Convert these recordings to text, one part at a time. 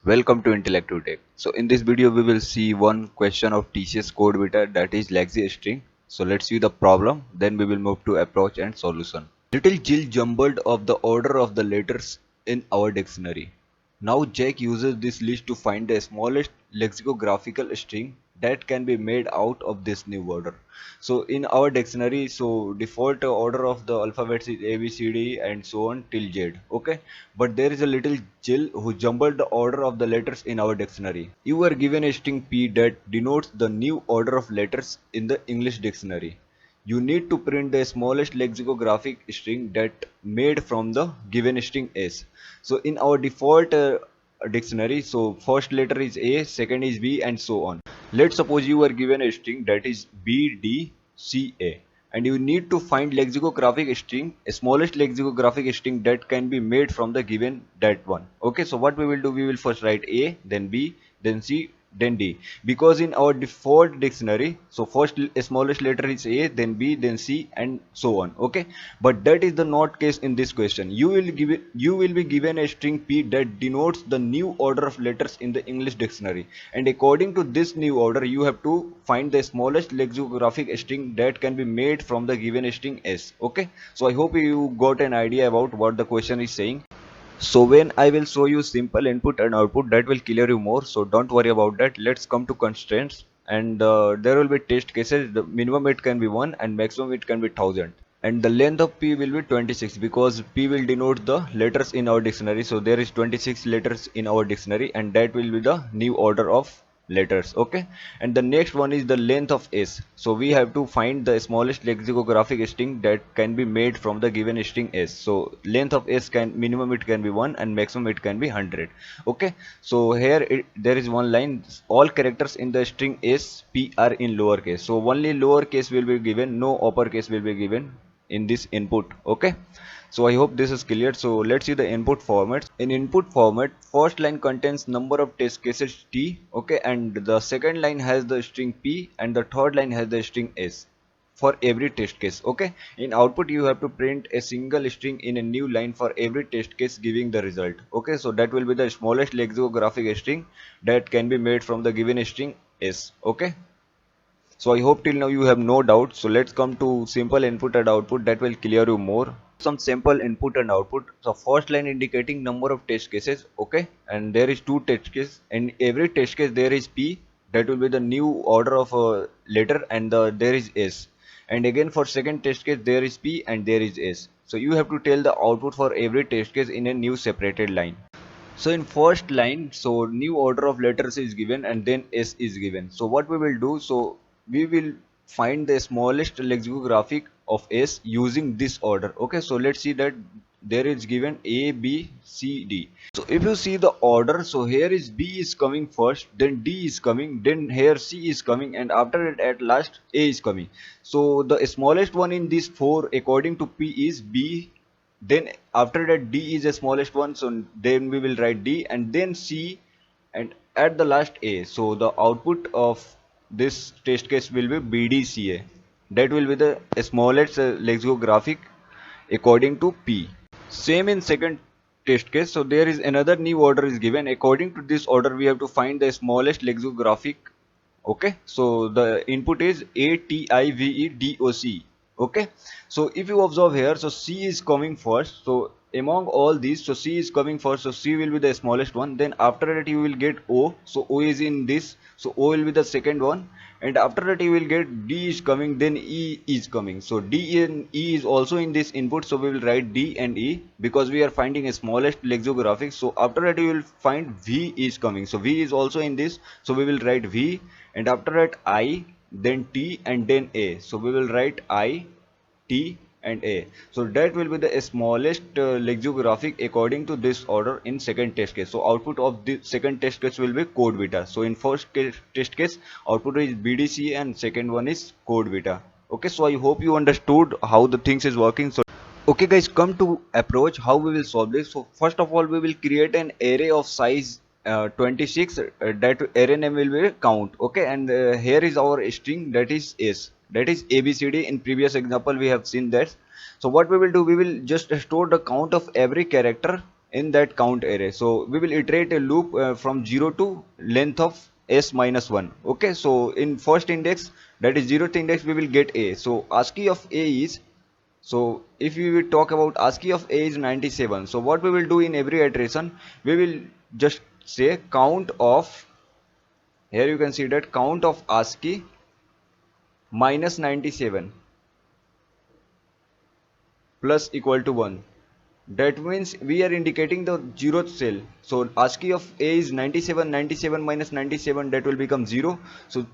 Welcome to Intellective Tech. So in this video we will see one question of TCS code vita, that is lexi string. So let's see the problem, then we will move to approach and solution. Little Jill jumbled of the order of the letters in our dictionary. Now Jack uses this list to find the smallest lexicographical string that can be made out of this new order. So in our dictionary, so default order of the alphabets is A, B, C, D and so on till Z. Okay, but there is a little Jill who jumbled the order of the letters in our dictionary. You were given a string P that denotes the new order of letters in the English dictionary. You need to print the smallest lexicographic string that made from the given string S. So in our default dictionary, so first letter is A, second is B and so on. Let's suppose you are given a string that is B, D, C, A, and you need to find lexicographic string, a smallest lexicographic string that can be made from the given that one. Okay, so what we will do, we will first write A, then B, then C, then D, because in our default dictionary, so first smallest letter is A, then B, then C and so on. Okay, but that is the not case in this question. You will be given a string P that denotes the new order of letters in the English dictionary, and according to this new order you have to find the smallest lexicographic string that can be made from the given string S. Okay, so I hope you got an idea about what the question is saying. So when I will show you simple input and output, that will clear you more. So don't worry about that. Let's come to constraints, and there will be test cases. The minimum it can be 1 and maximum it can be 1000. And the length of P will be 26 because P will denote the letters in our dictionary. So there is 26 letters in our dictionary and that will be the new order of letters. Okay, and the next one is the length of S. So we have to find the smallest lexicographic string that can be made from the given string S. So length of S can minimum it can be 1 and maximum it can be 100. Okay, so here there is one line, all characters in the string S P are in lowercase. So only lowercase will be given, no uppercase will be given in this input. Okay, so I hope this is clear. So let's see the input formats. In input format, first line contains number of test cases T. Okay, and the second line has the string P and the third line has the string S for every test case. Okay, in output you have to print a single string in a new line for every test case giving the result. Okay, so that will be the smallest lexicographic string that can be made from the given string S. Okay, so I hope till now you have no doubt. So let's come to simple input and output, that will clear you more. Some simple input and output. So first line indicating number of test cases. Okay, and there is two test cases, and every test case there is P, that will be the new order of a letter, and there is S. And again for second test case there is P and there is S. So you have to tell the output for every test case in a new separated line. So in first line, so new order of letters is given and then S is given. So what we will do, so we will find the smallest lexicographic of S using this order. Okay, so let's see that there is given A, B, C, D. So if you see the order, so here is B is coming first, then D is coming, then here C is coming, and after it at last A is coming. So the smallest one in these four according to P is B, then after that D is the smallest one, so then we will write D and then C and at the last A. So the output of this test case will be BDCA, that will be the smallest lexicographic according to P. Same in second test case, so there is another new order is given. According to this order we have to find the smallest lexicographic. Okay, so the input is ATIVEDOC. Okay, so if you observe here, so C is coming first. So among all these, so C is coming first, so C will be the smallest one. Then after that you will get O, so O is in this, so O will be the second one, and after that you will get D is coming, then E is coming. So D and E is also in this input, so we will write D and E because we are finding a smallest lexicographic. So after that you will find V is coming, so V is also in this, so we will write V, and after that I, then T and then A, so we will write I, T and A. So that will be the smallest lexicographic according to this order in second test case. So output of the second test case will be code beta. So in first test case output is BDC and second one is code beta. Okay, so I hope you understood how the things is working. So okay guys, come to approach how we will solve this. So first of all we will create an array of size 26, that array name will be count. Okay, and here is our string, that is S, that is ABCD. In previous example we have seen that. So what we will do, we will just store the count of every character in that count array. So we will iterate a loop from 0 to length of s minus 1. Okay, so in first index, that is 0th index, we will get a. So ASCII of a is, so if we will talk about ASCII of a is 97. So what we will do in every iteration, we will just say count of, here you can see that count of ASCII minus 97 plus equal to 1. That means we are indicating the zeroth cell. So ASCII of A is 97, 97 minus 97, that will become 0. So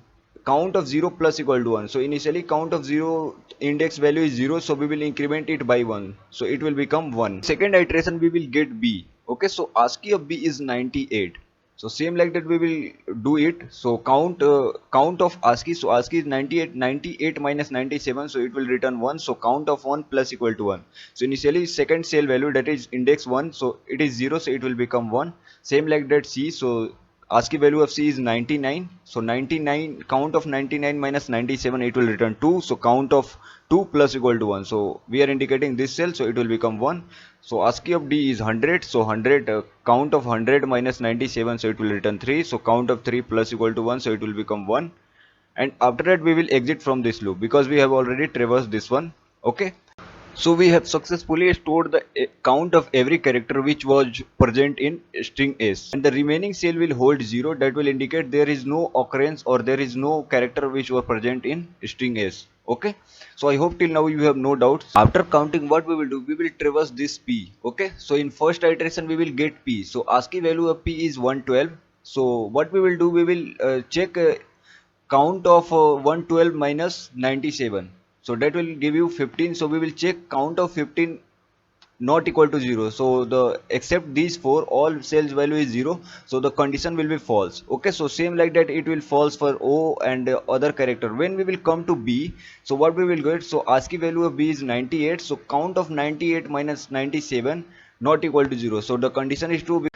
count of 0 plus equal to 1. So initially count of 0 index value is 0, so we will increment it by 1. So it will become 1. Second iteration we will get B. Okay, so ASCII of B is 98. So same like that we will do it. So count of ASCII. So ASCII is 98, 98 minus 97. So it will return 1. So count of 1 plus equal to 1. So initially second cell value, that is index 1. So it is 0. So it will become 1. Same like that C. So ASCII value of C is 99. So 99, count of 99 minus 97, it will return 2. So count of 2 plus equal to 1. So we are indicating this cell, so it will become 1. So ASCII of D is 100. So 100, count of 100 minus 97, so it will return 3. So count of 3 plus equal to 1, so it will become 1. And after that we will exit from this loop because we have already traversed this one. Okay. So we have successfully stored the count of every character which was present in string S, and the remaining cell will hold 0. That will indicate there is no occurrence or there is no character which was present in string S. Okay, so I hope till now you have no doubts. After counting, what we will do, we will traverse this P. Okay, so in first iteration we will get P. So ASCII value of P is 112. So what we will do, we will check count of 112 minus 97, so that will give you 15. So we will check count of 15 not equal to 0. So the except these four, all cells value is 0, so the condition will be false. Okay, so same like that it will false for O and other character. When we will come to B, so what we will get, so ASCII value of B is 98. So count of 98 minus 97 not equal to 0, so the condition is true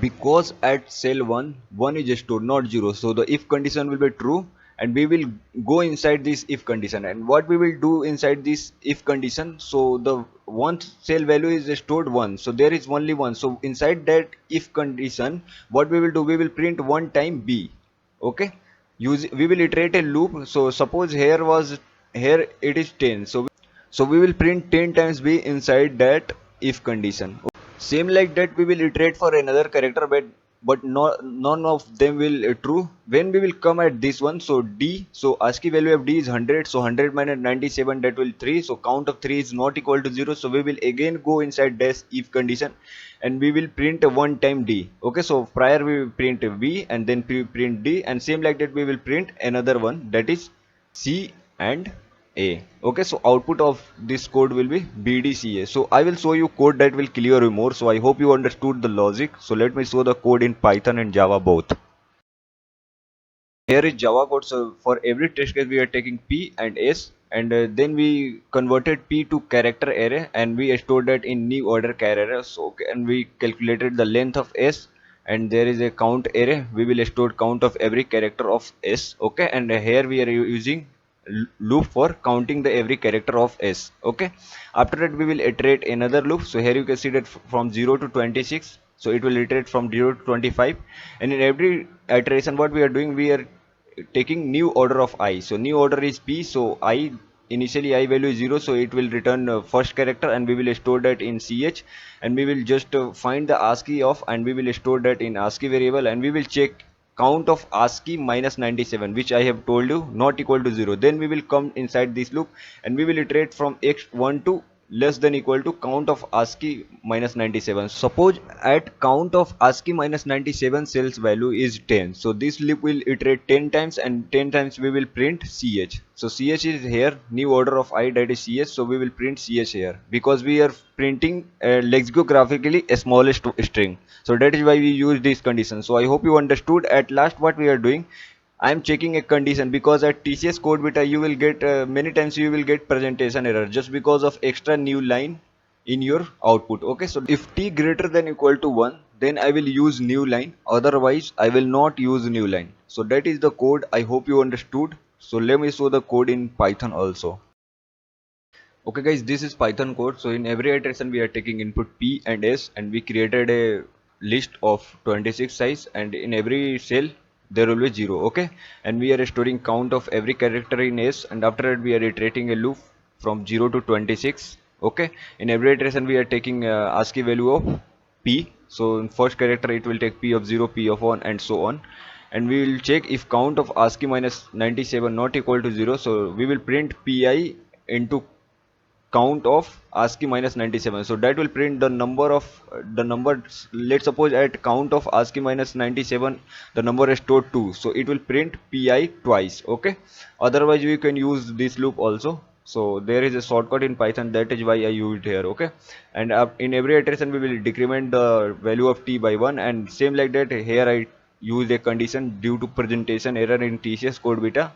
because at cell 1 1 is stored, not 0. So the if condition will be true, and we will go inside this if condition. And what we will do inside this if condition, so the one cell value is stored 1, so there is only 1. So inside that if condition, what we will do, we will print one time B. Okay, we will iterate a loop. So suppose here it is 10, so we will print 10 times B inside that if condition. Same like that we will iterate for another character, but none of them will true. When we will come at this one, so D, so ASCII value of D is 100. So 100 minus 97, that will 3. So count of 3 is not equal to 0. So we will again go inside this if condition, and we will print one time D. Okay, so prior we will print B and then print D, and same like that we will print another one, that is C and A. Okay, so output of this code will be BDCA. So I will show you code that will clear you more. So I hope you understood the logic. So let me show the code in Python and Java both. Here is Java code. So for every test case we are taking P and S, and then we converted P to character array, and we stored that in new order char array. So okay, and we calculated the length of S, and there is a count array. We will store count of every character of S. Okay, and here we are using loop for counting the every character of S. Okay, after that we will iterate another loop. So here you can see that from 0 to 26, so it will iterate from 0 to 25, and in every iteration what we are doing, we are taking new order of I. So new order is P. So I, initially I value is 0, so it will return first character, and we will store that in CH, and we will just find the ASCII of, and we will store that in ASCII variable, and we will check count of ASCII minus 97, which I have told you not equal to 0. Then we will come inside this loop, and we will iterate from x1 to less than equal to count of ASCII minus 97. Suppose at count of ASCII minus 97 cells value is 10. So this loop will iterate 10 times, and 10 times we will print CH. So CH is here, new order of I, that is CH. So we will print CH here because we are printing lexicographically a smallest string. So that is why we use this condition. So I hope you understood. At last what we are doing, I am checking a condition, because at TCS code beta you will get many times you will get presentation error just because of extra new line in your output. Okay, so if t greater than equal to 1, then I will use new line, otherwise I will not use new line. So that is the code. I hope you understood. So let me show the code in Python also. Okay guys, this is Python code. So in every iteration we are taking input P and S, and we created a list of 26 size, and in every cell there will be 0. Okay, and we are storing count of every character in S, and after that we are iterating a loop from 0 to 26. Okay, in every iteration we are taking ASCII value of P. So in first character it will take P of 0, P of 1, and so on. And we will check if count of ASCII minus 97 not equal to 0. So we will print PI into count of ASCII minus 97. So that will print the number of the number. Let's suppose at count of ASCII minus 97 the number is stored 2, so it will print pi twice. Okay, otherwise you can use this loop also. So there is a shortcut in Python, that is why I used here. Okay, and in every iteration we will decrement the value of t by 1, and same like that here I use a condition due to presentation error in TCS code beta.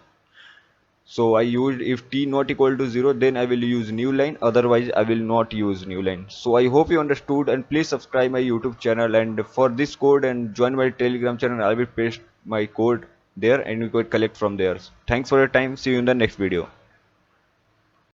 So I used if t not equal to 0, then I will use new line, otherwise I will not use new line. So I hope you understood, and please subscribe my YouTube channel, and for this code and join my Telegram channel. I will paste my code there and you could collect from there. Thanks for your time. See you in the next video.